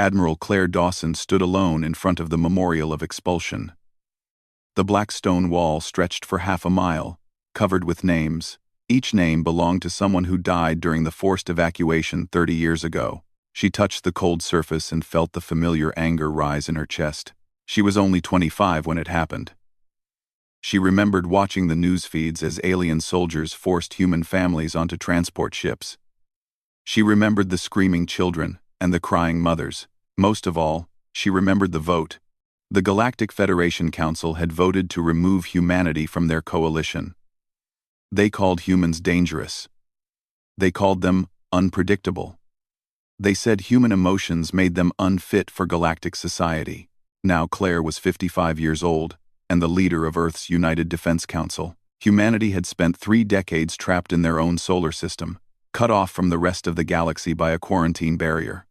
Admiral Claire Dawson stood alone in front of the memorial of expulsion. The black stone wall stretched for half a mile, covered with names. Each name belonged to someone who died during the forced evacuation 30 years ago. She touched the cold surface and felt the familiar anger rise in her chest. She was only 25 when it happened. She remembered watching the news feeds as alien soldiers forced human families onto transport ships. She remembered the screaming children and the crying mothers. Most of all, she remembered the vote. The Galactic Federation Council had voted to remove humanity from their coalition. They called humans dangerous. They called them unpredictable. They said human emotions made them unfit for galactic society. Now Claire was 55 years old, and the leader of Earth's United Defense Council. Humanity had spent 3 decades trapped in their own solar system, cut off from the rest of the galaxy by a quarantine barrier.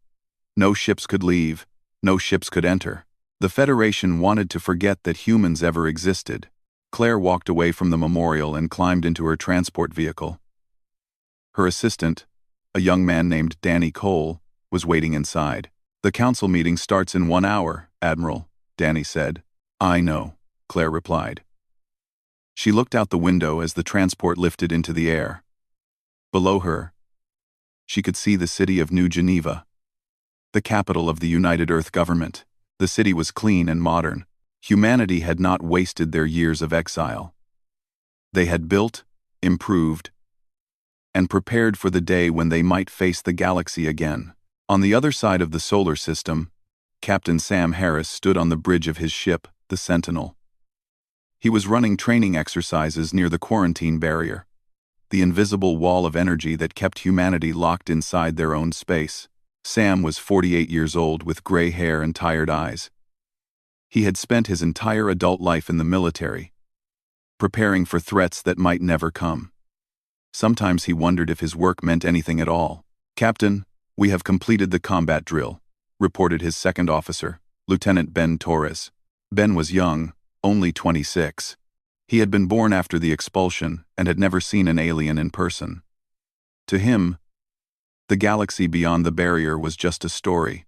No ships could leave, no ships could enter. The Federation wanted to forget that humans ever existed. Claire walked away from the memorial and climbed into her transport vehicle. Her assistant, a young man named Danny Cole, was waiting inside. "The council meeting starts in 1 hour, Admiral," Danny said. "I know," Claire replied. She looked out the window as the transport lifted into the air. Below her, she could see the city of New Geneva, the capital of the United Earth government. The city was clean and modern. Humanity had not wasted their years of exile. They had built, improved, and prepared for the day when they might face the galaxy again. On the other side of the solar system, Captain Sam Harris stood on the bridge of his ship, the Sentinel. He was running training exercises near the quarantine barrier, the invisible wall of energy that kept humanity locked inside their own space. Sam was 48 years old with gray hair and tired eyes. He had spent his entire adult life in the military, preparing for threats that might never come. Sometimes he wondered if his work meant anything at all. "Captain, we have completed the combat drill," reported his second officer, Lieutenant Ben Torres. Ben was young, only 26. He had been born after the expulsion and had never seen an alien in person. To him, the galaxy beyond the barrier was just a story,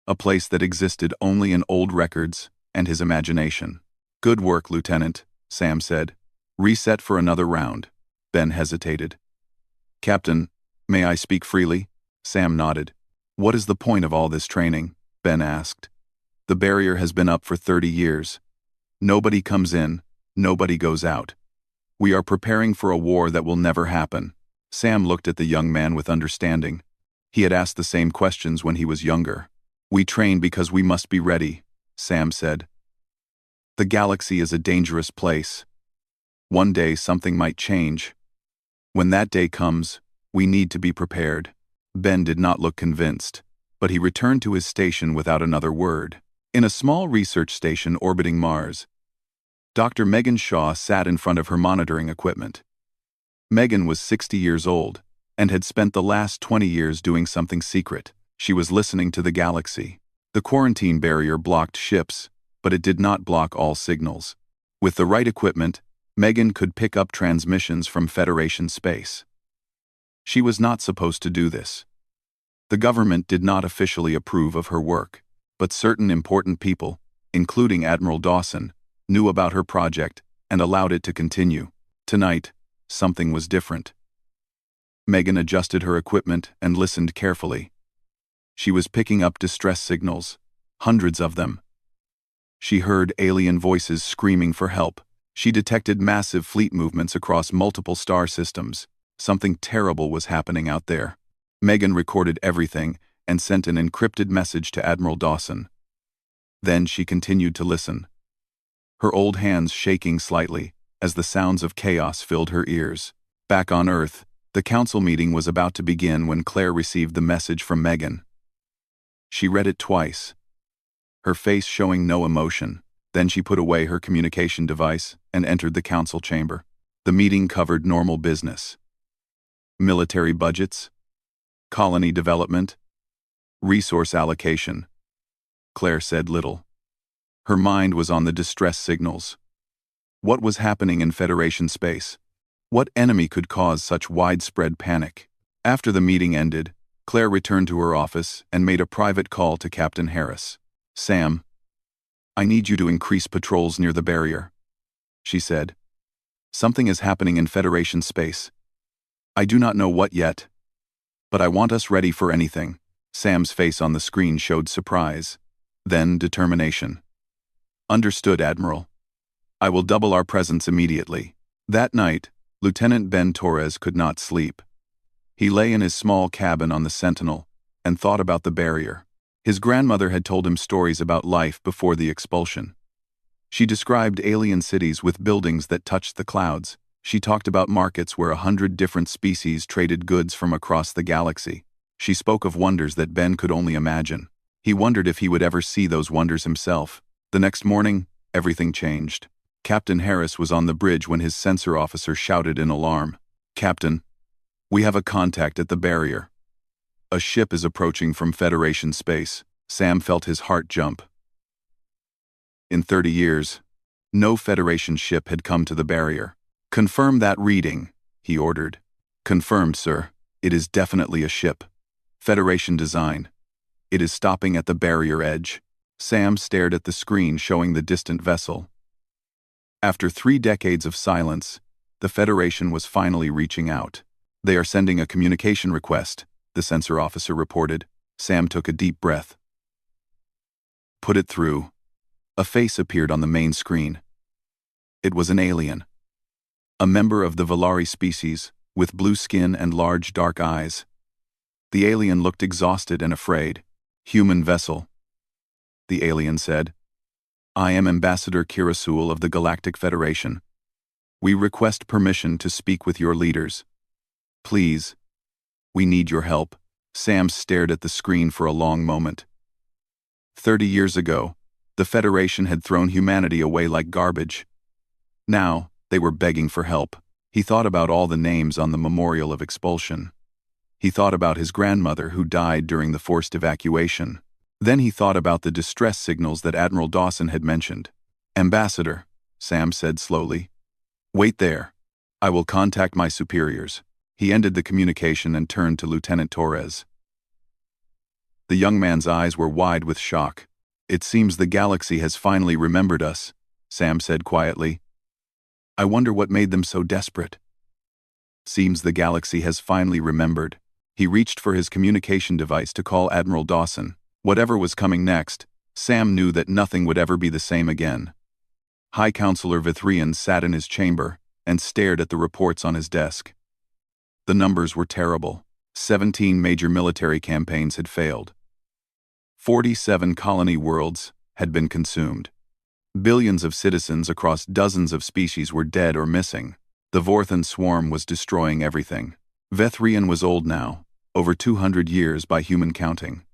a place that existed only in old records and his imagination. "Good work, Lieutenant," Sam said. "Reset for another round." Ben hesitated. "Captain, may I speak freely?" Sam nodded. "What is the point of all this training?" Ben asked. "The barrier has been up for 30 years. Nobody comes in, nobody goes out. We are preparing for a war that will never happen." Sam looked at the young man with understanding. He had asked the same questions when he was younger. "We train because we must be ready," Sam said. "The galaxy is a dangerous place. One day something might change. When that day comes, we need to be prepared." Ben did not look convinced, but he returned to his station without another word. In a small research station orbiting Mars, Dr. Megan Shaw sat in front of her monitoring equipment. Megan was 60 years old and had spent the last 20 years doing something secret. She was listening to the galaxy. The quarantine barrier blocked ships, but it did not block all signals. With the right equipment, Megan could pick up transmissions from Federation space. She was not supposed to do this. The government did not officially approve of her work, but certain important people, including Admiral Dawson, knew about her project and allowed it to continue. Tonight, something was different. Megan adjusted her equipment and listened carefully. She was picking up distress signals, hundreds of them. She heard alien voices screaming for help. She detected massive fleet movements across multiple star systems. Something terrible was happening out there. Megan recorded everything and sent an encrypted message to Admiral Dawson. Then she continued to listen, her old hands shaking slightly as the sounds of chaos filled her ears. Back on Earth, the council meeting was about to begin when Claire received the message from Megan. She read it twice, her face showing no emotion. Then she put away her communication device and entered the council chamber. The meeting covered normal business. Military budgets, colony development, resource allocation. Claire said little. Her mind was on the distress signals. What was happening in Federation space? What enemy could cause such widespread panic? After the meeting ended, Claire returned to her office and made a private call to Captain Harris. "Sam, I need you to increase patrols near the barrier," she said. "Something is happening in Federation space. I do not know what yet, but I want us ready for anything." Sam's face on the screen showed surprise, then determination. "Understood, Admiral. I will double our presence immediately." That night, Lieutenant Ben Torres could not sleep. He lay in his small cabin on the Sentinel and thought about the barrier. His grandmother had told him stories about life before the expulsion. She described alien cities with buildings that touched the clouds. She talked about markets where 100 different species traded goods from across the galaxy. She spoke of wonders that Ben could only imagine. He wondered if he would ever see those wonders himself. The next morning, everything changed. Captain Harris was on the bridge when his sensor officer shouted in alarm. "Captain, we have a contact at the barrier. A ship is approaching from Federation space." Sam felt his heart jump. In 30 years, no Federation ship had come to the barrier. "Confirm that reading," he ordered. "Confirmed, sir. It is definitely a ship. Federation design. It is stopping at the barrier edge." Sam stared at the screen showing the distant vessel. After 3 decades of silence, the Federation was finally reaching out. "They are sending a communication request," the sensor officer reported. Sam took a deep breath. "Put it through." A face appeared on the main screen. It was an alien. A member of the Valari species, with blue skin and large dark eyes. The alien looked exhausted and afraid. "Human vessel," the alien said. "I am Ambassador Kirasul of the Galactic Federation. We request permission to speak with your leaders. Please, we need your help." Sam stared at the screen for a long moment. 30 years ago, the Federation had thrown humanity away like garbage. Now, they were begging for help. He thought about all the names on the memorial of expulsion. He thought about his grandmother who died during the forced evacuation. Then he thought about the distress signals that Admiral Dawson had mentioned. "Ambassador," Sam said slowly. "Wait there. I will contact my superiors." He ended the communication and turned to Lieutenant Torres. The young man's eyes were wide with shock. "It seems the galaxy has finally remembered us," Sam said quietly. "I wonder what made them so desperate." "Seems the galaxy has finally remembered." He reached for his communication device to call Admiral Dawson. Whatever was coming next, Sam knew that nothing would ever be the same again. High Counselor Vithrian sat in his chamber and stared at the reports on his desk. The numbers were terrible. 17 major military campaigns had failed. 47 colony worlds had been consumed. Billions of citizens across dozens of species were dead or missing. The Vorthan swarm was destroying everything. Vethrian was old now, over 200 years by human counting.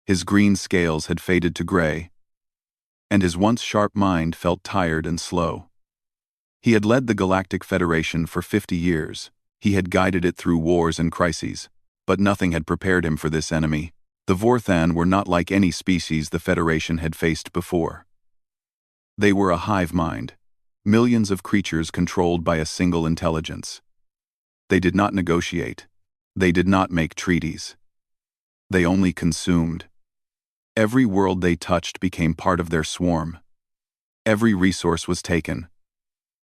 His green scales had faded to gray, and his once sharp mind felt tired and slow. He had led the Galactic Federation for 50 years. He had guided it through wars and crises, but nothing had prepared him for this enemy. The Vorthan were not like any species the Federation had faced before. They were a hive mind, millions of creatures controlled by a single intelligence. They did not negotiate. They did not make treaties. They only consumed. Every world they touched became part of their swarm. Every resource was taken.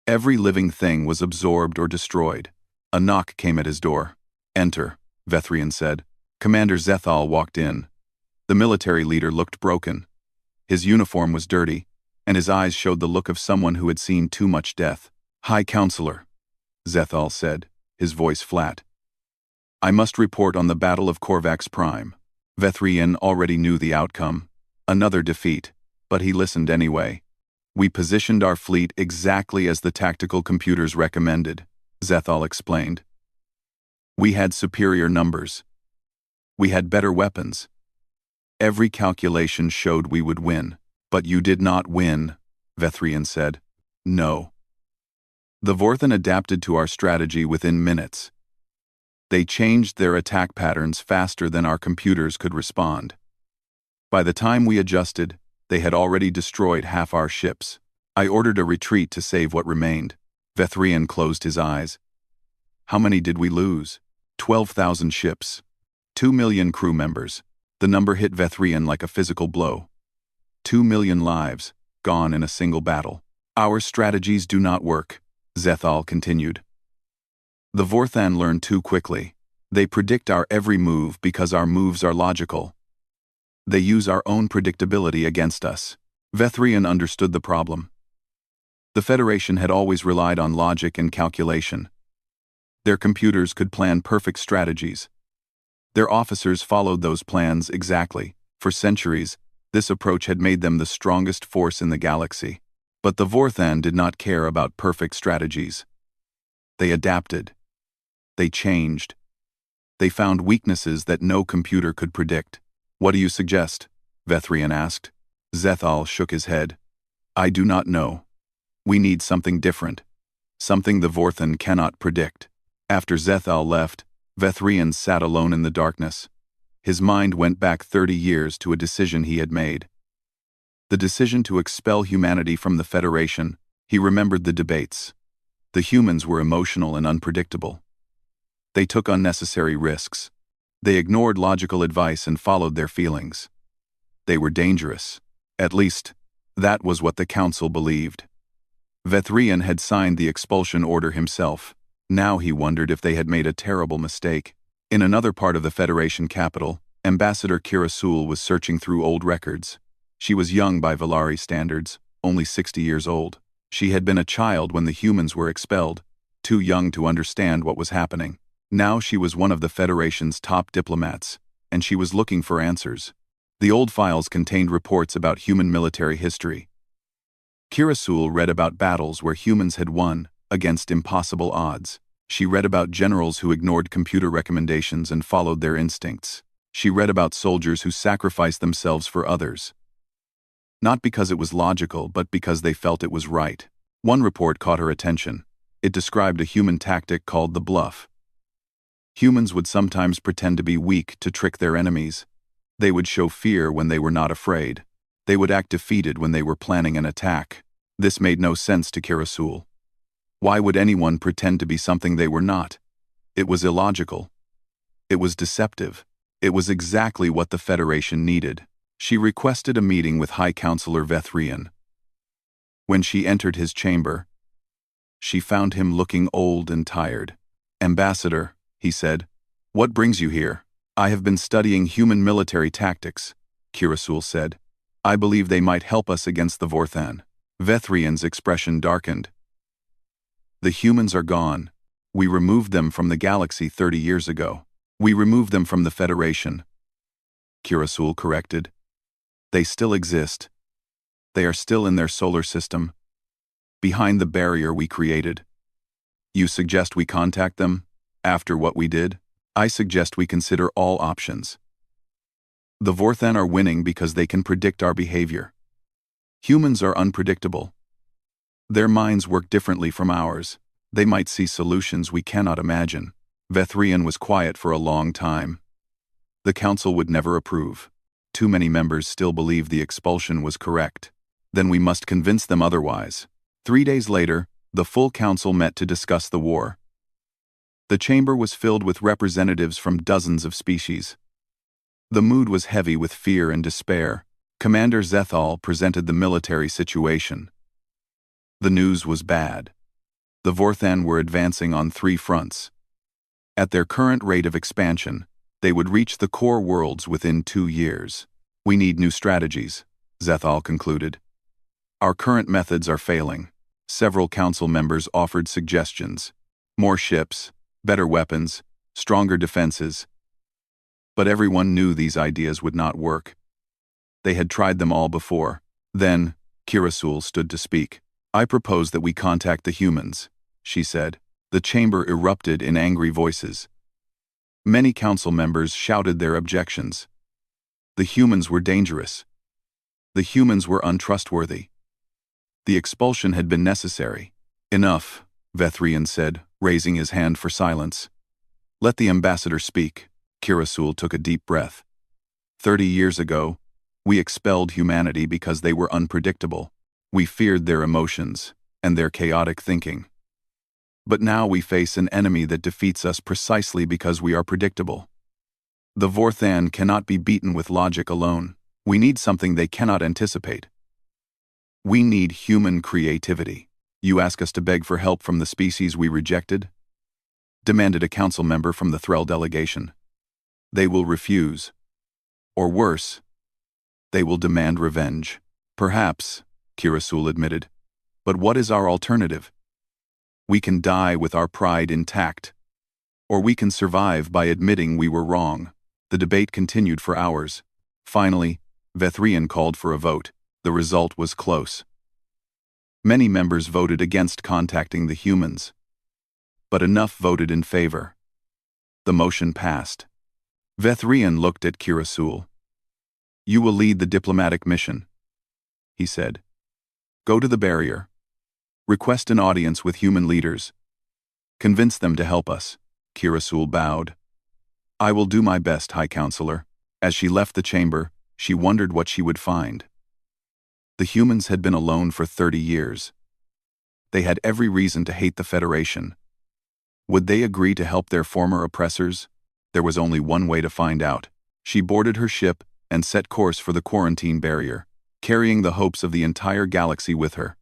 Every living thing was absorbed or destroyed. A knock came at his door. "Enter," Vethrian said. Commander Zethal walked in. The military leader looked broken. His uniform was dirty, and his eyes showed the look of someone who had seen too much death. "High Counselor," Zethal said, his voice flat. "I must report on the Battle of Korvax Prime." Vethrian already knew the outcome. Another defeat, but he listened anyway. "We positioned our fleet exactly as the tactical computers recommended," Zethal explained. "We had superior numbers. We had better weapons. Every calculation showed we would win." "But you did not win," Vethrian said. "No. The Vorthan adapted to our strategy within minutes. They changed their attack patterns faster than our computers could respond. By the time we adjusted, they had already destroyed half our ships. I ordered a retreat to save what remained." Vethrian closed his eyes. "How many did we lose?" 12,000 ships. 2 million crew members. The number hit Vethrian like a physical blow. 2 million lives, gone in a single battle. Our strategies do not work, Zethal continued. The Vorthan learn too quickly. They predict our every move because our moves are logical. They use our own predictability against us. Vethrian understood the problem. The Federation had always relied on logic and calculation. Their computers could plan perfect strategies. Their officers followed those plans exactly. For centuries, this approach had made them the strongest force in the galaxy. But the Vorthan did not care about perfect strategies. They adapted. They changed. They found weaknesses that no computer could predict. What do you suggest? Vethrian asked. Zethal shook his head. I do not know. We need something different. Something the Vorthan cannot predict. After Zethal left, Vethrian sat alone in the darkness. His mind went back 30 years to a decision he had made. The decision to expel humanity from the Federation. He remembered the debates. The humans were emotional and unpredictable. They took unnecessary risks. They ignored logical advice and followed their feelings. They were dangerous. At least, that was what the Council believed. Vethrian had signed the expulsion order himself. Now he wondered if they had made a terrible mistake. In another part of the Federation capital, Ambassador Kirasul was searching through old records. She was young by Valari standards, only 60 years old. She had been a child when the humans were expelled, too young to understand what was happening. Now she was one of the Federation's top diplomats, and she was looking for answers. The old files contained reports about human military history. Kirasul read about battles where humans had won, against impossible odds. She read about generals who ignored computer recommendations and followed their instincts. She read about soldiers who sacrificed themselves for others. Not because it was logical, but because they felt it was right. One report caught her attention. It described a human tactic called the bluff. Humans would sometimes pretend to be weak to trick their enemies. They would show fear when they were not afraid. They would act defeated when they were planning an attack. This made no sense to Kirasul. Why would anyone pretend to be something they were not? It was illogical. It was deceptive. It was exactly what the Federation needed. She requested a meeting with High Counselor Vethrian. When she entered his chamber, she found him looking old and tired. Ambassador, he said, what brings you here? I have been studying human military tactics, Kirasul said. I believe they might help us against the Vorthan. Vethrian's expression darkened. The humans are gone. We removed them from the galaxy 30 years ago. We removed them from the Federation. Kirasul corrected. They still exist. They are still in their solar system, behind the barrier we created. You suggest we contact them, after what we did? I suggest we consider all options. The Vorthan are winning because they can predict our behavior. Humans are unpredictable. Their minds work differently from ours. They might see solutions we cannot imagine. Vethrian was quiet for a long time. The Council would never approve. Too many members still believe the expulsion was correct. Then we must convince them otherwise. 3 days later, the full Council met to discuss the war. The chamber was filled with representatives from dozens of species. The mood was heavy with fear and despair. Commander Zethal presented the military situation. The news was bad. The Vorthan were advancing on 3 fronts. At their current rate of expansion, they would reach the core worlds within 2 years. We need new strategies, Zethal concluded. Our current methods are failing. Several council members offered suggestions. More ships, better weapons, stronger defenses. But everyone knew these ideas would not work. They had tried them all before. Then, Kirasul stood to speak. I propose that we contact the humans, she said. The chamber erupted in angry voices. Many council members shouted their objections. The humans were dangerous. The humans were untrustworthy. The expulsion had been necessary. Enough, Vethrian said, raising his hand for silence. Let the ambassador speak. Kirasul took a deep breath. 30 years ago, we expelled humanity because they were unpredictable. We feared their emotions and their chaotic thinking. But now we face an enemy that defeats us precisely because we are predictable. The Vorthan cannot be beaten with logic alone. We need something they cannot anticipate. We need human creativity. You ask us to beg for help from the species we rejected? Demanded a council member from the Threll delegation. They will refuse. Or worse, they will demand revenge. Perhaps, Kirasul admitted. But what is our alternative? We can die with our pride intact. Or we can survive by admitting we were wrong. The debate continued for hours. Finally, Vethrian called for a vote. The result was close. Many members voted against contacting the humans, but enough voted in favor. The motion passed. Vethrian looked at Kirasul. You will lead the diplomatic mission, he said. Go to the barrier. Request an audience with human leaders. Convince them to help us. Kirasul bowed. I will do my best, High Counselor. As she left the chamber, she wondered what she would find. The humans had been alone for 30 years. They had every reason to hate the Federation. Would they agree to help their former oppressors? There was only one way to find out. She boarded her ship and set course for the quarantine barrier, carrying the hopes of the entire galaxy with her.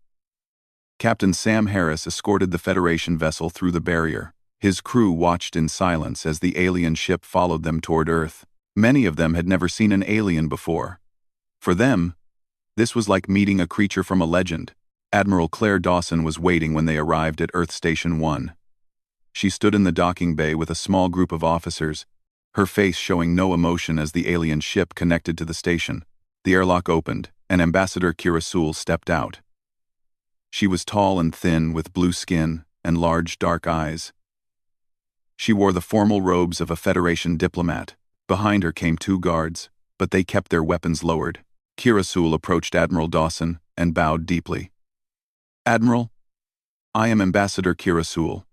Captain Sam Harris escorted the Federation vessel through the barrier. His crew watched in silence as the alien ship followed them toward Earth. Many of them had never seen an alien before. For them, this was like meeting a creature from a legend. Admiral Claire Dawson was waiting when they arrived at Earth Station 1. She stood in the docking bay with a small group of officers, her face showing no emotion as the alien ship connected to the station. The airlock opened, and Ambassador Kirasul stepped out. She was tall and thin with blue skin and large dark eyes. She wore the formal robes of a Federation diplomat. Behind her came 2 guards, but they kept their weapons lowered. Kirasul approached Admiral Dawson and bowed deeply. Admiral, I am Ambassador Kirasul.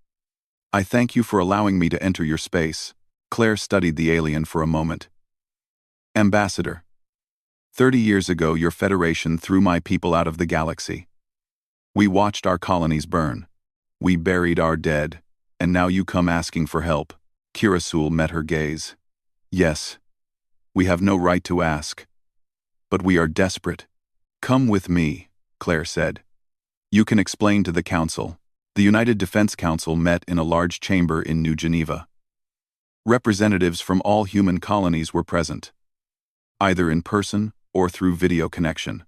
I thank you for allowing me to enter your space. Claire studied the alien for a moment. Ambassador, 30 years ago your Federation threw my people out of the galaxy. We watched our colonies burn. We buried our dead, and now you come asking for help. Kirasul met her gaze. Yes, we have no right to ask. But we are desperate. Come with me, Claire said. You can explain to the Council. The United Defense Council met in a large chamber in New Geneva. Representatives from all human colonies were present, either in person or through video connection.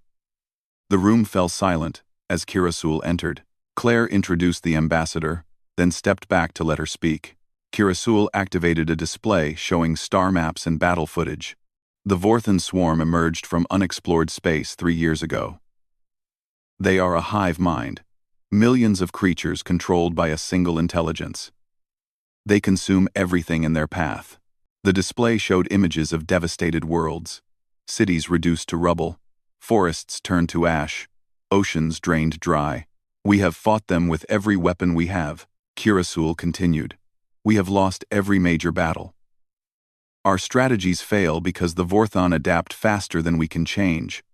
The room fell silent as Kirasul entered. Claire introduced the ambassador, then stepped back to let her speak. Kirasul activated a display showing star maps and battle footage. The Vorthan swarm emerged from unexplored space 3 years ago. They are a hive mind, millions of creatures controlled by a single intelligence. They consume everything in their path. The display showed images of devastated worlds, cities reduced to rubble, forests turned to ash, oceans drained dry. We have fought them with every weapon we have, Kirasul continued. We have lost every major battle. Our strategies fail because the Vorthan adapt faster than we can change.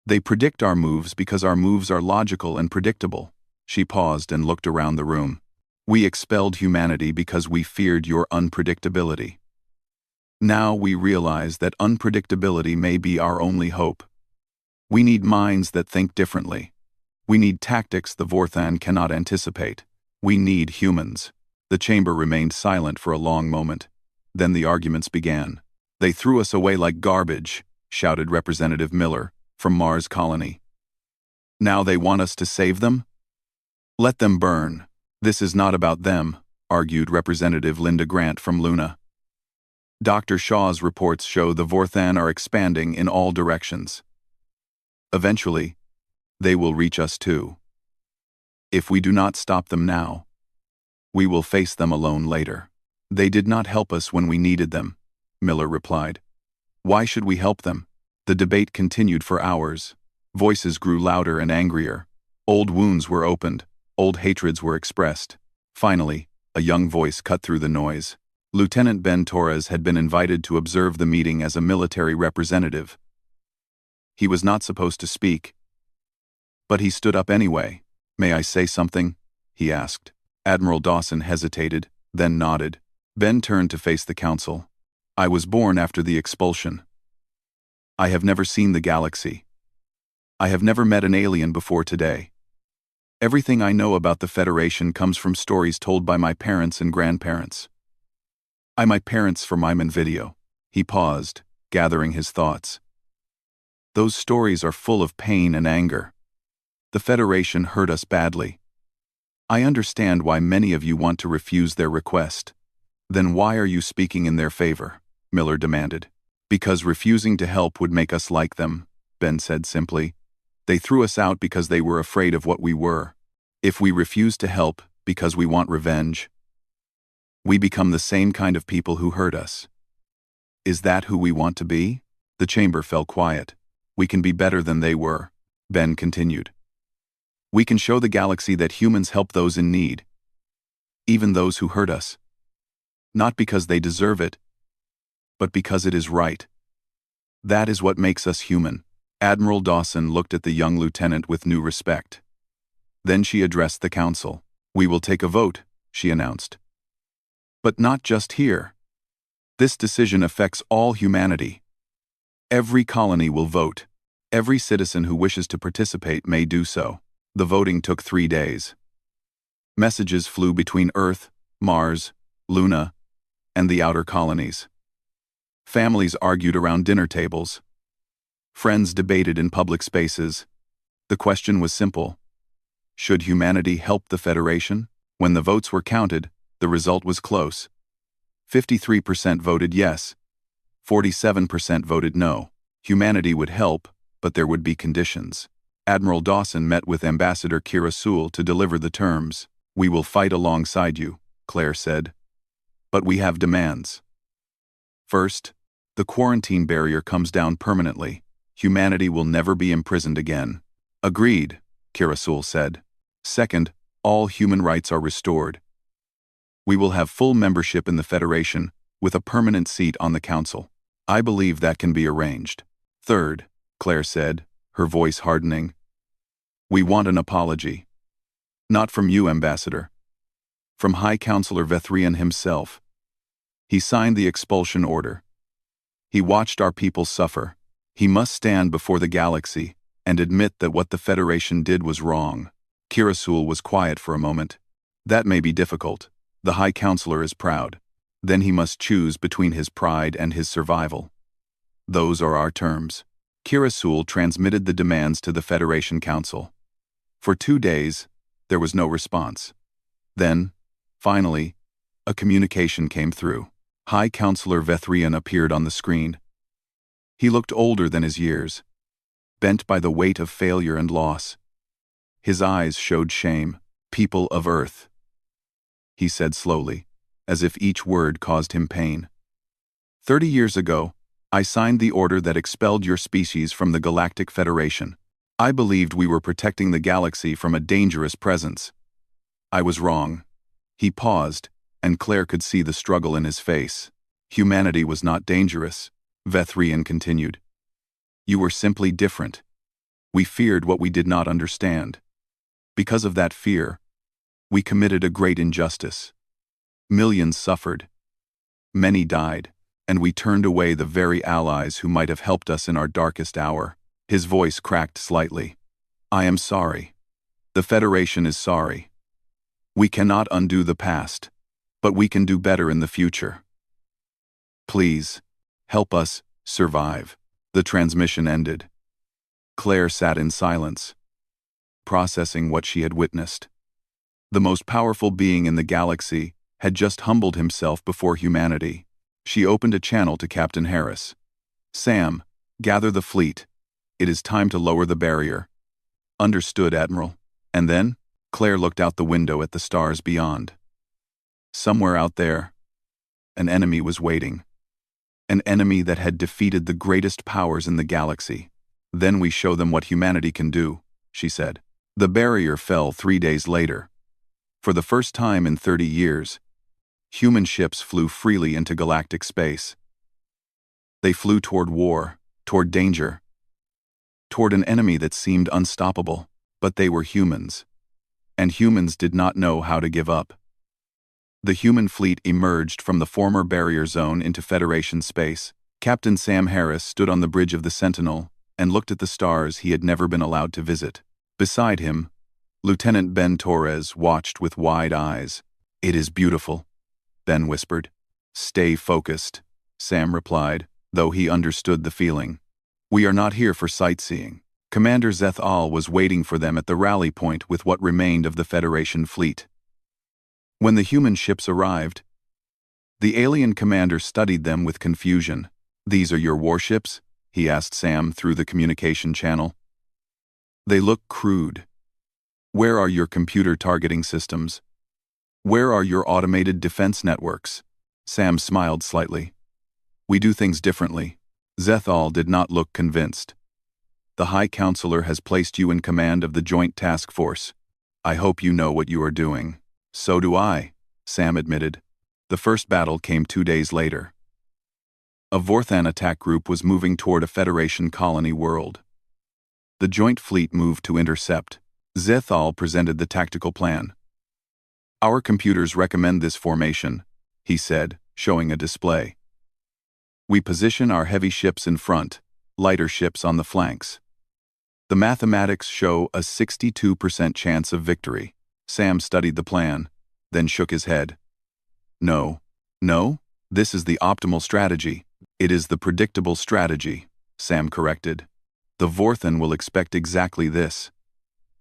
They predict our moves because our moves are logical and predictable. She paused and looked around the room. We expelled humanity because we feared your unpredictability. Now we realize that unpredictability may be our only hope. We need minds that think differently. We need tactics the Vorthan cannot anticipate. We need humans. The chamber remained silent for a long moment. Then the arguments began. They threw us away like garbage, shouted Representative Miller from Mars Colony. Now they want us to save them? Let them burn. This is not about them, argued Representative Linda Grant from Luna. Dr. Shaw's reports show the Vorthan are expanding in all directions. Eventually, they will reach us too. If we do not stop them now, we will face them alone later. They did not help us when we needed them, Miller replied. Why should we help them? The debate continued for hours. Voices grew louder and angrier. Old wounds were opened. Old hatreds were expressed. Finally, a young voice cut through the noise. Lieutenant Ben Torres had been invited to observe the meeting as a military representative. He was not supposed to speak, but he stood up anyway. May I say something? He asked. Admiral Dawson hesitated, then nodded. Ben turned to face the council. I was born after the expulsion. I have never seen the galaxy. I have never met an alien before today. Everything I know about the Federation comes from stories told by my parents and grandparents. My parents for mime and video. He paused, gathering his thoughts. Those stories are full of pain and anger. The Federation hurt us badly. I understand why many of you want to refuse their request. Then why are you speaking in their favor? Miller demanded. Because refusing to help would make us like them, Ben said simply. They threw us out because they were afraid of what we were. If we refuse to help because we want revenge, we become the same kind of people who hurt us. Is that who we want to be? The chamber fell quiet. We can be better than they were, Ben continued. We can show the galaxy that humans help those in need, even those who hurt us. Not because they deserve it, but because it is right. That is what makes us human. Admiral Dawson looked at the young lieutenant with new respect. Then she addressed the council. We will take a vote, she announced. But not just here. This decision affects all humanity. Every colony will vote. Every citizen who wishes to participate may do so. The voting took 3 days. Messages flew between Earth, Mars, Luna, and the outer colonies. Families argued around dinner tables. Friends debated in public spaces. The question was simple. Should humanity help the Federation? When the votes were counted, the result was close. 53% voted yes. 47% voted no. Humanity would help, but there would be conditions. Admiral Dawson met with Ambassador Kira Sewell to deliver the terms. We will fight alongside you, Claire said. But we have demands. First, the quarantine barrier comes down permanently. Humanity will never be imprisoned again. Agreed, Kira Sewell said. Second, all human rights are restored. We will have full membership in the Federation, with a permanent seat on the Council. I believe that can be arranged. Third, Claire said, her voice hardening. We want an apology. Not from you, Ambassador. From High Counselor Vethrian himself. He signed the expulsion order. He watched our people suffer. He must stand before the galaxy and admit that what the Federation did was wrong. Kira Sewell was quiet for a moment. That may be difficult. The High Counselor is proud. Then he must choose between his pride and his survival. Those are our terms. Kira Sewell transmitted the demands to the Federation Council. For 2 days, there was no response. Then, finally, a communication came through. High Counselor Vethrian appeared on the screen. He looked older than his years, bent by the weight of failure and loss. His eyes showed shame. People of Earth, he said slowly, as if each word caused him pain. 30 years ago, I signed the order that expelled your species from the Galactic Federation. I believed we were protecting the galaxy from a dangerous presence. I was wrong. He paused, and Claire could see the struggle in his face. Humanity was not dangerous, Vethrian continued. You were simply different. We feared what we did not understand. Because of that fear, we committed a great injustice. Millions suffered. Many died, and we turned away the very allies who might have helped us in our darkest hour. His voice cracked slightly. I am sorry. The Federation is sorry. We cannot undo the past, but we can do better in the future. Please, help us survive. The transmission ended. Claire sat in silence, processing what she had witnessed. The most powerful being in the galaxy had just humbled himself before humanity. She opened a channel to Captain Harris. Sam, gather the fleet. It is time to lower the barrier. Understood, Admiral. And then, Claire looked out the window at the stars beyond. Somewhere out there, an enemy was waiting. An enemy that had defeated the greatest powers in the galaxy. Then we show them what humanity can do, she said. The barrier fell 3 days later. For the first time in 30 years, human ships flew freely into galactic space. They flew toward war, toward danger, toward an enemy that seemed unstoppable, but they were humans. And humans did not know how to give up. The human fleet emerged from the former barrier zone into Federation space. Captain Sam Harris stood on the bridge of the Sentinel and looked at the stars he had never been allowed to visit. Beside him, Lieutenant Ben Torres watched with wide eyes. "It is beautiful," Ben whispered. "Stay focused," Sam replied, though he understood the feeling. "We are not here for sightseeing." Commander Zeth Al was waiting for them at the rally point with what remained of the Federation fleet. When the human ships arrived, the alien commander studied them with confusion. "These are your warships?" he asked Sam through the communication channel. "They look crude. Where are your computer targeting systems? Where are your automated defense networks?" Sam smiled slightly. "We do things differently." Zeth Al did not look convinced. "The High Counselor has placed you in command of the Joint Task Force. I hope you know what you are doing." "So do I," Sam admitted. The first battle came 2 days later. A Vorthan attack group was moving toward a Federation colony world. The joint fleet moved to intercept. Zeth Al presented the tactical plan. "Our computers recommend this formation," he said, showing a display. "We position our heavy ships in front, lighter ships on the flanks. The mathematics show a 62% chance of victory." Sam studied the plan, then shook his head. No, this is the optimal strategy. It is the predictable strategy," Sam corrected. "The Vorthan will expect exactly this.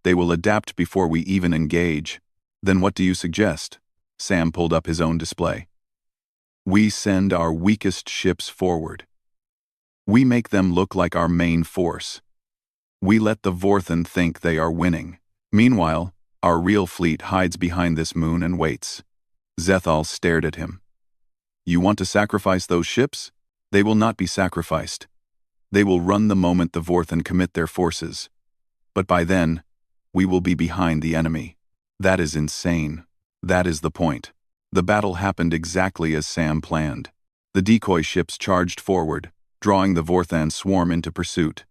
They will adapt before we even engage." "Then what do you suggest?" Sam pulled up his own display. "We send our weakest ships forward. We make them look like our main force. We let the Vorthan think they are winning. Meanwhile, our real fleet hides behind this moon and waits." Zeth Al stared at him. "You want to sacrifice those ships? They will not be sacrificed. They will run the moment the Vorthan commit their forces. But by then, we will be behind the enemy." "That is insane." "That is the point." The battle happened exactly as Sam planned. The decoy ships charged forward, drawing the Vorthan swarm into pursuit.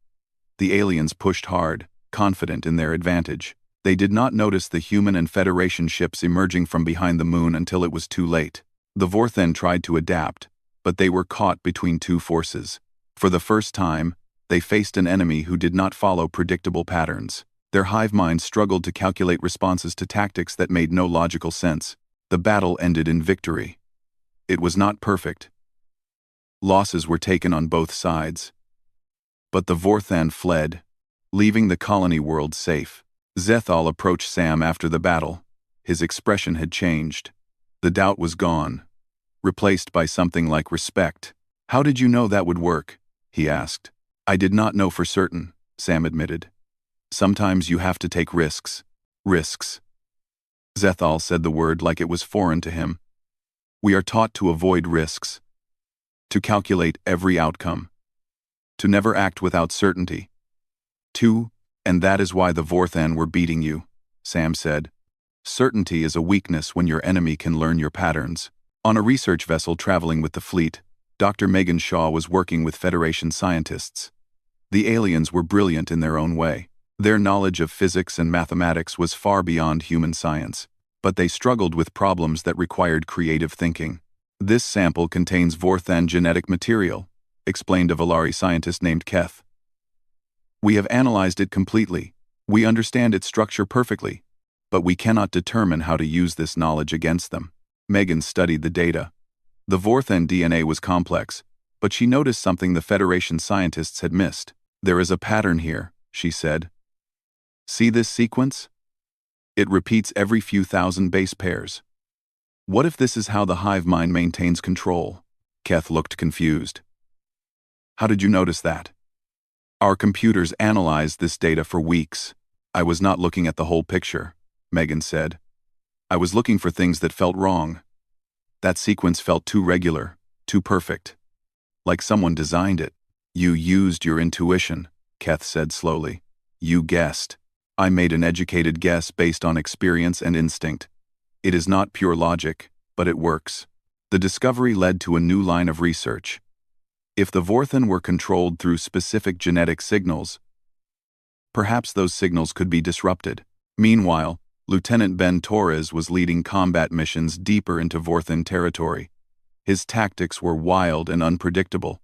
The aliens pushed hard, confident in their advantage. They did not notice the human and Federation ships emerging from behind the moon until it was too late. The Vorthan tried to adapt, but they were caught between two forces. For the first time, they faced an enemy who did not follow predictable patterns. Their hive minds struggled to calculate responses to tactics that made no logical sense. The battle ended in victory. It was not perfect. Losses were taken on both sides. But the Vorthan fled, leaving the colony world safe. Zeth Al approached Sam after the battle. His expression had changed. The doubt was gone, replaced by something like respect. "How did you know that would work?" he asked. "I did not know for certain," Sam admitted. "Sometimes you have to take risks." "Risks." Zeth Al said the word like it was foreign to him. "We are taught to avoid risks, to calculate every outcome, to never act without certainty. And that is why the Vorthan were beating you," Sam said. "Certainty is a weakness when your enemy can learn your patterns." On a research vessel traveling with the fleet, Dr. Megan Shaw was working with Federation scientists. The aliens were brilliant in their own way. Their knowledge of physics and mathematics was far beyond human science, but they struggled with problems that required creative thinking. "This sample contains Vorthan genetic material," explained a Valari scientist named Keth. "We have analyzed it completely. We understand its structure perfectly, but we cannot determine how to use this knowledge against them." Megan studied the data. The Vorthan DNA was complex, but she noticed something the Federation scientists had missed. "There is a pattern here," she said. "See this sequence? It repeats every few thousand base pairs. What if this is how the hive mind maintains control?" Keth looked confused. "How did you notice that?" "Our computers analyzed this data for weeks. I was not looking at the whole picture," Megan said. "I was looking for things that felt wrong. That sequence felt too regular, too perfect. Like someone designed it." "You used your intuition," Keth said slowly. "You guessed. I made an educated guess based on experience and instinct. It is not pure logic, but it works." The discovery led to a new line of research. If the Vorthan were controlled through specific genetic signals, perhaps those signals could be disrupted. Meanwhile, Lieutenant Ben Torres was leading combat missions deeper into Vorthan territory. His tactics were wild and unpredictable.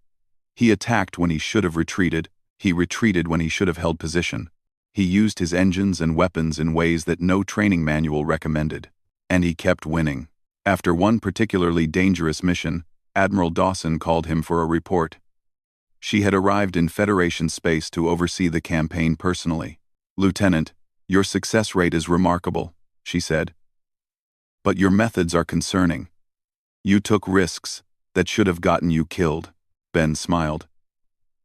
He attacked when he should have retreated, he retreated when he should have held position. He used his engines and weapons in ways that no training manual recommended. And he kept winning. After one particularly dangerous mission, Admiral Dawson called him for a report. She had arrived in Federation space to oversee the campaign personally. "Lieutenant, your success rate is remarkable," she said. "But your methods are concerning. You took risks that should have gotten you killed." Ben smiled.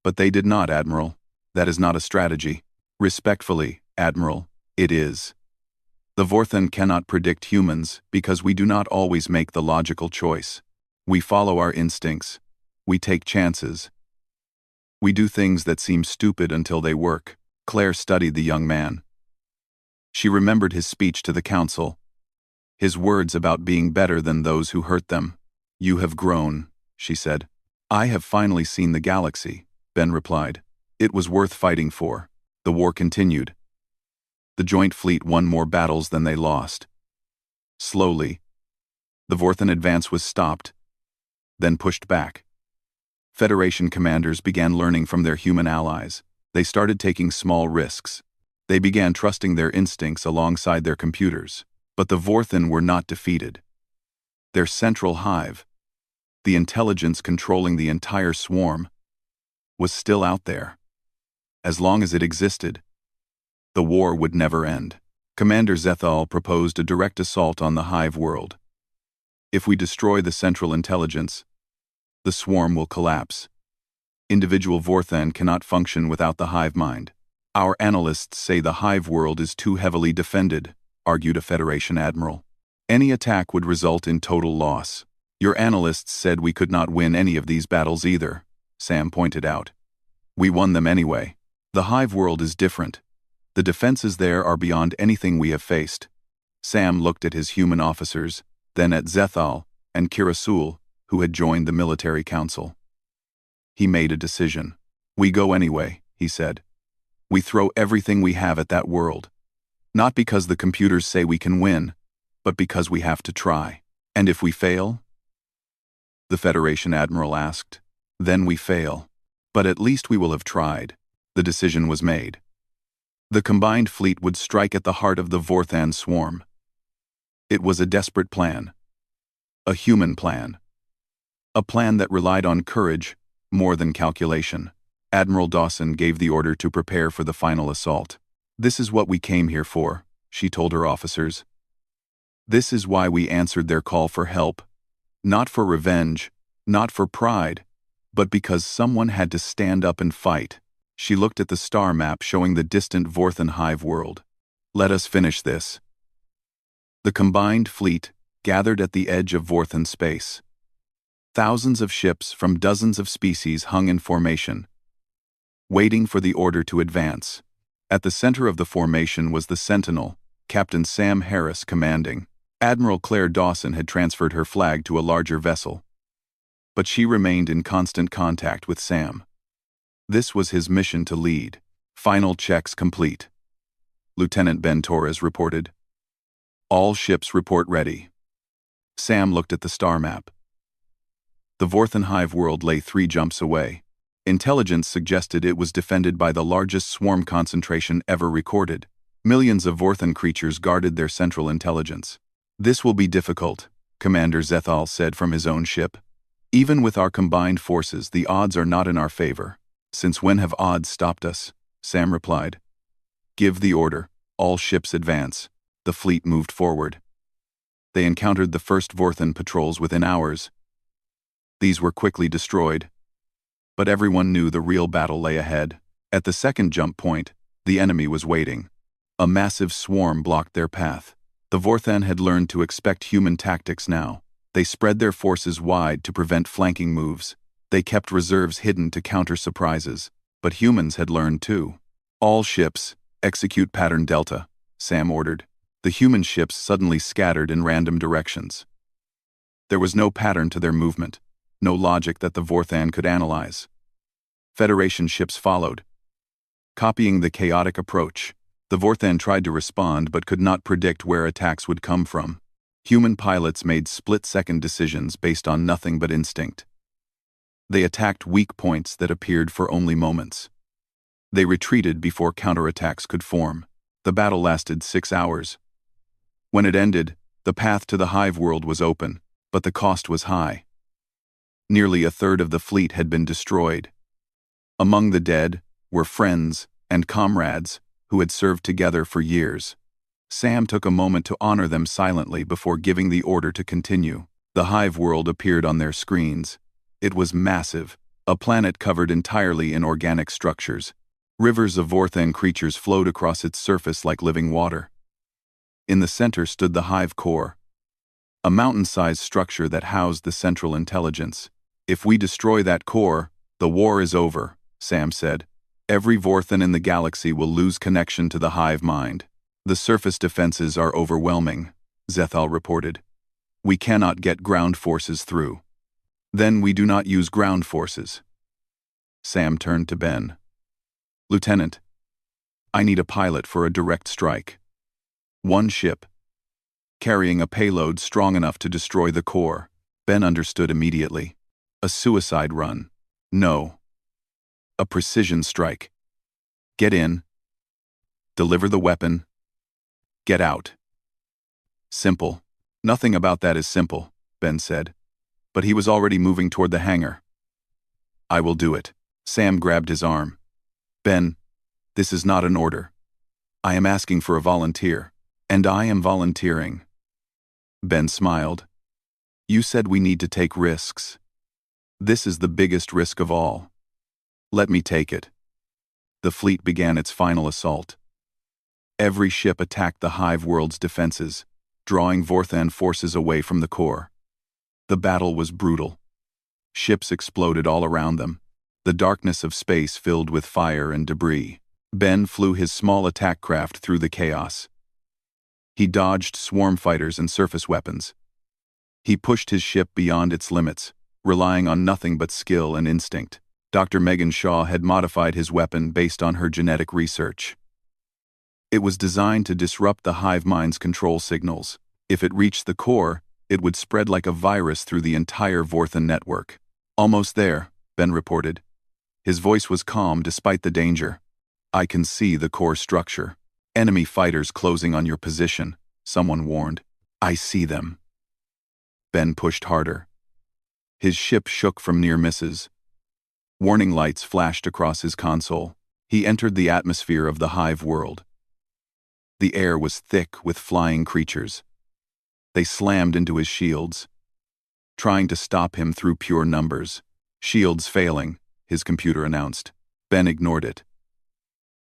"But they did not, Admiral. That is not a strategy." "Respectfully, Admiral, it is. The Vorthan cannot predict humans because we do not always make the logical choice. We follow our instincts. We take chances. We do things that seem stupid until they work." Claire studied the young man. She remembered his speech to the council. His words about being better than those who hurt them. "You have grown," she said. "I have finally seen the galaxy," Ben replied. "It was worth fighting for." The war continued. The joint fleet won more battles than they lost. Slowly, the Vorthan advance was stopped, then pushed back. Federation commanders began learning from their human allies. They started taking small risks. They began trusting their instincts alongside their computers. But the Vorthan were not defeated. Their central hive, the intelligence controlling the entire swarm, was still out there. As long as it existed, the war would never end. Commander Zethal proposed a direct assault on the hive world. "If we destroy the central intelligence, the swarm will collapse. Individual Vorthan cannot function without the hive mind. Our analysts say the hive world is too heavily defended," argued a Federation admiral. "Any attack would result in total loss." "Your analysts said we could not win any of these battles either," Sam pointed out. "We won them anyway. The hive world is different. The defenses there are beyond anything we have faced." Sam looked at his human officers, then at Zethal and Kirasul, who had joined the military council. He made a decision. "We go anyway," he said. "We throw everything we have at that world. Not because the computers say we can win, but because we have to try." "And if we fail?" the Federation admiral asked. "Then we fail. But at least we will have tried." The decision was made. The combined fleet would strike at the heart of the Vorthan swarm. It was a desperate plan. A human plan. A plan that relied on courage more than calculation. Admiral Dawson gave the order to prepare for the final assault. "This is what we came here for," she told her officers. "This is why we answered their call for help. Not for revenge, not for pride, but because someone had to stand up and fight." She looked at the star map showing the distant Vorthan hive world. "Let us finish this." The combined fleet gathered at the edge of Vorthan space. Thousands of ships from dozens of species hung in formation, waiting for the order to advance. At the center of the formation was the Sentinel, Captain Sam Harris commanding. Admiral Claire Dawson had transferred her flag to a larger vessel, but she remained in constant contact with Sam. This was his mission to lead. "Final checks complete," Lieutenant Ben Torres reported. "All ships report ready." Sam looked at the star map. The Vorthan hive world lay 3 jumps away. Intelligence suggested it was defended by the largest swarm concentration ever recorded. Millions of Vorthan creatures guarded their central intelligence. "This will be difficult," Commander Zethal said from his own ship. "Even with our combined forces, the odds are not in our favor." "Since when have odds stopped us?" Sam replied. "Give the order. All ships advance." The fleet moved forward. They encountered the first Vorthan patrols within hours. These were quickly destroyed. But everyone knew the real battle lay ahead. At the second jump point, the enemy was waiting. A massive swarm blocked their path. The Vorthan had learned to expect human tactics now. They spread their forces wide to prevent flanking moves. They kept reserves hidden to counter surprises. But humans had learned too. "All ships, execute pattern Delta," Sam ordered. The human ships suddenly scattered in random directions. There was no pattern to their movement, no logic that the Vorthan could analyze. Federation ships followed, copying the chaotic approach. The Vorthan tried to respond but could not predict where attacks would come from. Human pilots made split-second decisions based on nothing but instinct. They attacked weak points that appeared for only moments. They retreated before counterattacks could form. The battle lasted 6 hours. When it ended, the path to the hive world was open, but the cost was high. Nearly a third of the fleet had been destroyed. Among the dead were friends and comrades who had served together for years. Sam took a moment to honor them silently before giving the order to continue. The hive world appeared on their screens. It was massive, a planet covered entirely in organic structures. Rivers of Vorthan creatures flowed across its surface like living water. In the center stood the hive core, a mountain-sized structure that housed the central intelligence. If we destroy that core, the war is over, Sam said. Every Vorthan in the galaxy will lose connection to the hive mind. The surface defenses are overwhelming, Zethal reported. We cannot get ground forces through. Then we do not use ground forces. Sam turned to Ben. Lieutenant, I need a pilot for a direct strike. One ship, carrying a payload strong enough to destroy the core. Ben understood immediately. A suicide run. No. A precision strike. Get in. Deliver the weapon. Get out. Simple. Nothing about that is simple, Ben said. But he was already moving toward the hangar. I will do it. Sam grabbed his arm. Ben, this is not an order. I am asking for a volunteer, and I am volunteering. Ben smiled. You said we need to take risks. This is the biggest risk of all. Let me take it. The fleet began its final assault. Every ship attacked the hive world's defenses, drawing Vorthan forces away from the core. The battle was brutal. Ships exploded all around them. The darkness of space filled with fire and debris. Ben flew his small attack craft through the chaos. He dodged swarm fighters and surface weapons. He pushed his ship beyond its limits, relying on nothing but skill and instinct. Dr. Megan Shaw had modified his weapon based on her genetic research. It was designed to disrupt the hive mind's control signals. If it reached the core, it would spread like a virus through the entire Vorthan network. Almost there, Ben reported. His voice was calm despite the danger. I can see the core structure. Enemy fighters closing on your position, someone warned. I see them. Ben pushed harder. His ship shook from near misses. Warning lights flashed across his console. He entered the atmosphere of the hive world. The air was thick with flying creatures. They slammed into his shields, trying to stop him through pure numbers. Shields failing, his computer announced. Ben ignored it.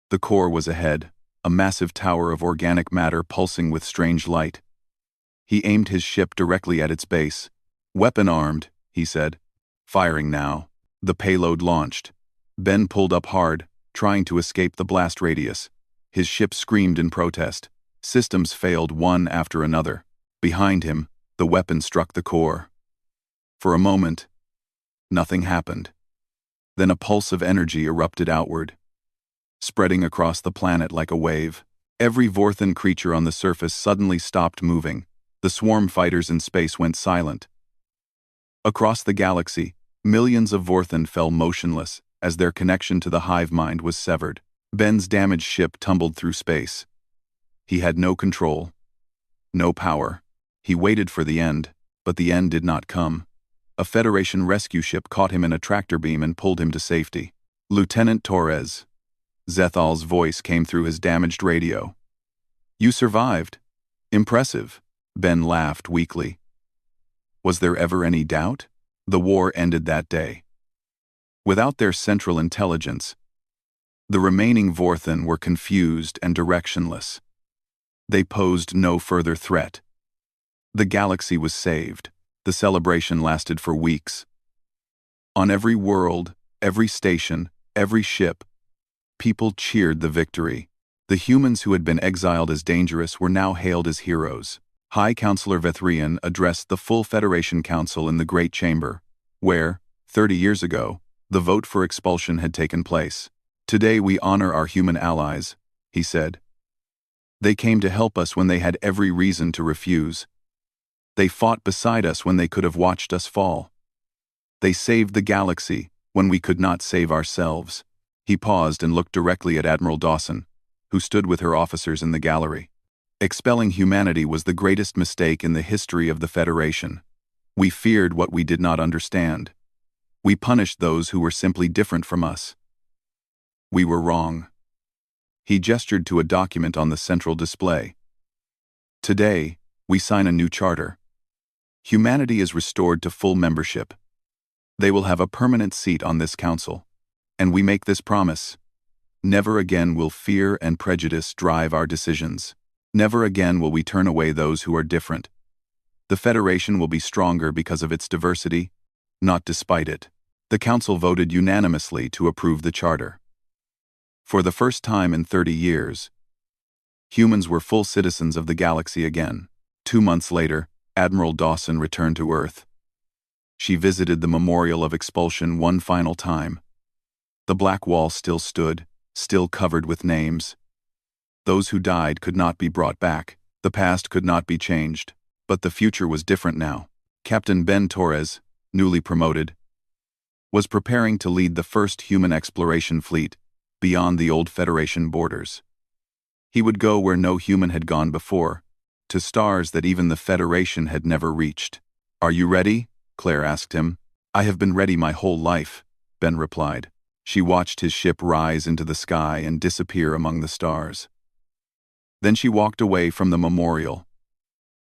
The core was ahead, a massive tower of organic matter pulsing with strange light. He aimed his ship directly at its base. Weapon armed, he said. Firing now. The payload launched. Ben pulled up hard, trying to escape the blast radius. His ship screamed in protest. Systems failed one after another. Behind him, the weapon struck the core. For a moment, nothing happened. Then a pulse of energy erupted outward, spreading across the planet like a wave. Every Vorthan creature on the surface suddenly stopped moving. The swarm fighters in space went silent. Across the galaxy, millions of Vorthan fell motionless as their connection to the hive mind was severed. Ben's damaged ship tumbled through space. He had no control, no power. He waited for the end, but the end did not come. A Federation rescue ship caught him in a tractor beam and pulled him to safety. Lieutenant Torres. Zethal's voice came through his damaged radio. You survived. Impressive. Ben laughed weakly. Was there ever any doubt? The war ended that day. Without their central intelligence, the remaining Vorthan were confused and directionless. They posed no further threat. The galaxy was saved. The celebration lasted for weeks. On every world, every station, every ship, people cheered the victory. The humans who had been exiled as dangerous were now hailed as heroes. High Counselor Vethrian addressed the full Federation Council in the Great Chamber, where, 30 years ago, the vote for expulsion had taken place. Today we honor our human allies, he said. They came to help us when they had every reason to refuse. They fought beside us when they could have watched us fall. They saved the galaxy when we could not save ourselves." He paused and looked directly at Admiral Dawson, who stood with her officers in the gallery. "Expelling humanity was the greatest mistake in the history of the Federation. We feared what we did not understand. We punished those who were simply different from us. We were wrong." He gestured to a document on the central display. "Today, we sign a new charter. Humanity is restored to full membership. They will have a permanent seat on this council. And we make this promise: never again will fear and prejudice drive our decisions. Never again will we turn away those who are different. The Federation will be stronger because of its diversity, not despite it." The council voted unanimously to approve the charter. For the first time in 30 years, humans were full citizens of the galaxy again. 2 months later, Admiral Dawson returned to Earth. She visited the Memorial of Expulsion one final time. The black wall still stood, still covered with names. Those who died could not be brought back. The past could not be changed. But the future was different now. Captain Ben Torres, newly promoted, was preparing to lead the first human exploration fleet beyond the old Federation borders. He would go where no human had gone before, to stars that even the Federation had never reached. "Are you ready?" Claire asked him. "I have been ready my whole life," Ben replied. She watched his ship rise into the sky and disappear among the stars. Then she walked away from the memorial,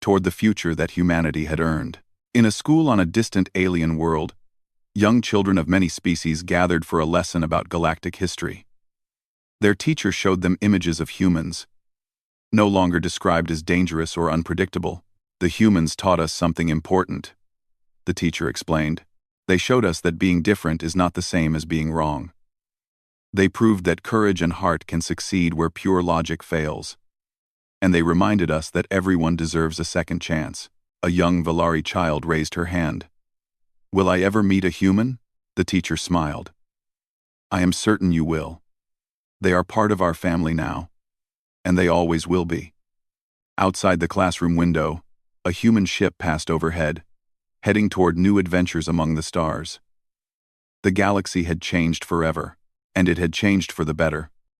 toward the future that humanity had earned. In a school on a distant alien world, young children of many species gathered for a lesson about galactic history. Their teacher showed them images of humans, no longer described as dangerous or unpredictable. "The humans taught us something important," the teacher explained. "They showed us that being different is not the same as being wrong. They proved that courage and heart can succeed where pure logic fails. And they reminded us that everyone deserves a second chance." A young Valari child raised her hand. "Will I ever meet a human?" The teacher smiled. "I am certain you will. They are part of our family now, and they always will be." Outside the classroom window, a human ship passed overhead, heading toward new adventures among the stars. The galaxy had changed forever, and it had changed for the better.